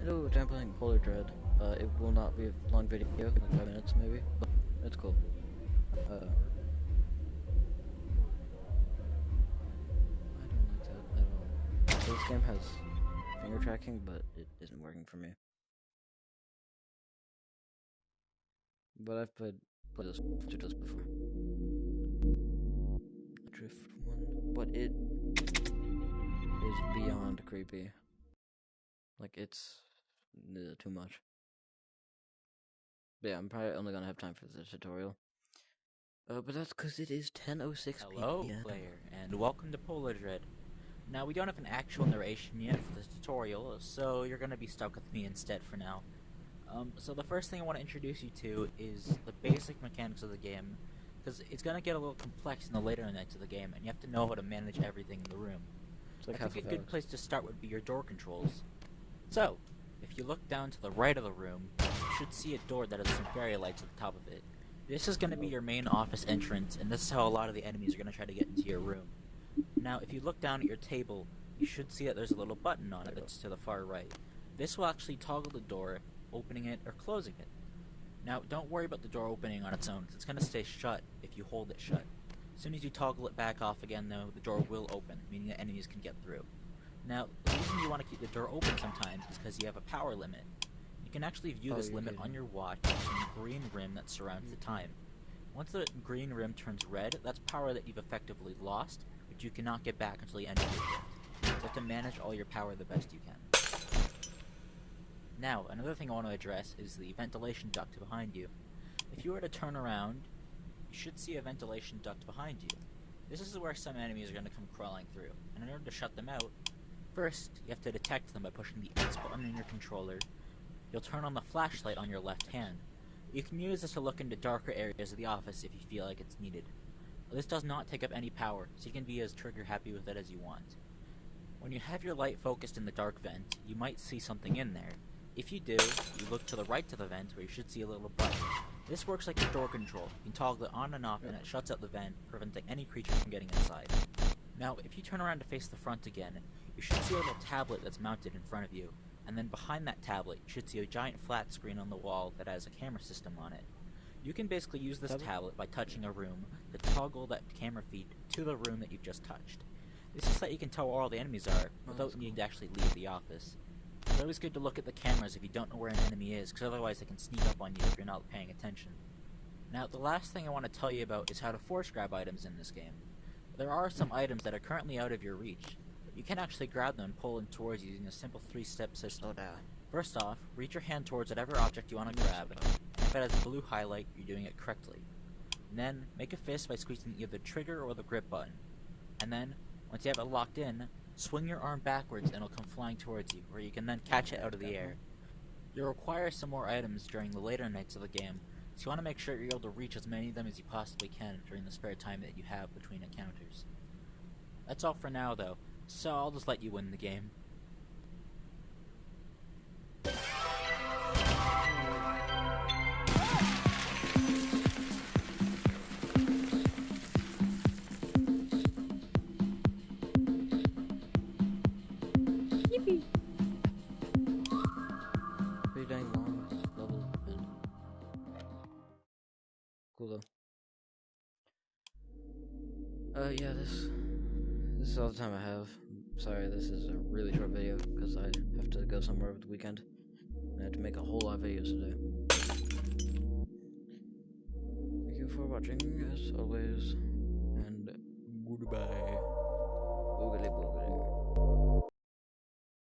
Hello, I'm playing PolarDread. It will not be a long video, like 5 minutes maybe, but it's cool. I don't like that at all. So this game has finger tracking, but it isn't working for me. But I've played this before. Drift 1, but it is beyond creepy. Like, it's too much. But yeah, I'm probably only gonna have time for the tutorial. But that's because it is 10:06 p.m. Hello, player, and welcome to PolarDread. Now, we don't have an actual narration yet for this tutorial, so you're going to be stuck with me instead for now. So the first thing I want to introduce you to is the basic mechanics of the game, because it's going to get a little complex in the later nights of the game, and you have to know how to manage everything in the room. Like I think a good place to start would be your door controls. So, if you look down to the right of the room, you should see a door that has some fairy lights at the top of it. This is going to be your main office entrance, and this is how a lot of the enemies are going to try to get into your room. Now, if you look down at your table, you should see that there's a little button on it that's to the far right. This will actually toggle the door, opening it or closing it. Now, don't worry about the door opening on its own, because it's going to stay shut if you hold it shut. As soon as you toggle it back off again, though, the door will open, meaning that enemies can get through. Now, the reason you want to keep the door open sometimes is because you have a power limit. You can actually view this limit on your watch using the green rim that surrounds the time. Once the green rim turns red, that's power that you've effectively lost, which you cannot get back until the end of your shift. So you have to manage all your power the best you can. Now, another thing I want to address is the ventilation duct behind you. If you were to turn around, you should see a ventilation duct behind you. This is where some enemies are going to come crawling through, and in order to shut them out, first, you have to detect them by pushing the X button in your controller. You'll turn on the flashlight on your left hand. You can use this to look into darker areas of the office if you feel like it's needed. This does not take up any power, so you can be as trigger happy with it as you want. When you have your light focused in the dark vent, you might see something in there. If you do, you look to the right to the vent where you should see a little button. This works like a door control. You can toggle it on and off and it shuts out the vent, preventing any creature from getting inside. Now, if you turn around to face the front again, you should see a little tablet that's mounted in front of you. And then behind that tablet, you should see a giant flat screen on the wall that has a camera system on it. You can basically use this tablet by touching a room to toggle that camera feed to the room that you've just touched. This is so that you can tell where all the enemies are without needing to actually leave the office. It's always good to look at the cameras if you don't know where an enemy is, because otherwise they can sneak up on you if you're not paying attention. Now, the last thing I want to tell you about is how to force grab items in this game. There are some items that are currently out of your reach. You can actually grab them and pull them towards you using a simple 3-step system. First off, reach your hand towards whatever object you want to grab, and if it has a blue highlight, you're doing it correctly. And then, make a fist by squeezing either the trigger or the grip button. And then, once you have it locked in, swing your arm backwards and it'll come flying towards you, where you can then catch it out of the air. You'll require some more items during the later nights of the game, so you want to make sure you're able to reach as many of them as you possibly can during the spare time that you have between encounters. That's all for now, though. So I'll just let you win the game. Yippee! Pretty dang long level and cool though. Yeah, this is all the time I have. Sorry, this is a really short video because I have to go somewhere over the weekend. I had to make a whole lot of videos today. Thank you for watching, as always, and goodbye. Boogly boogly.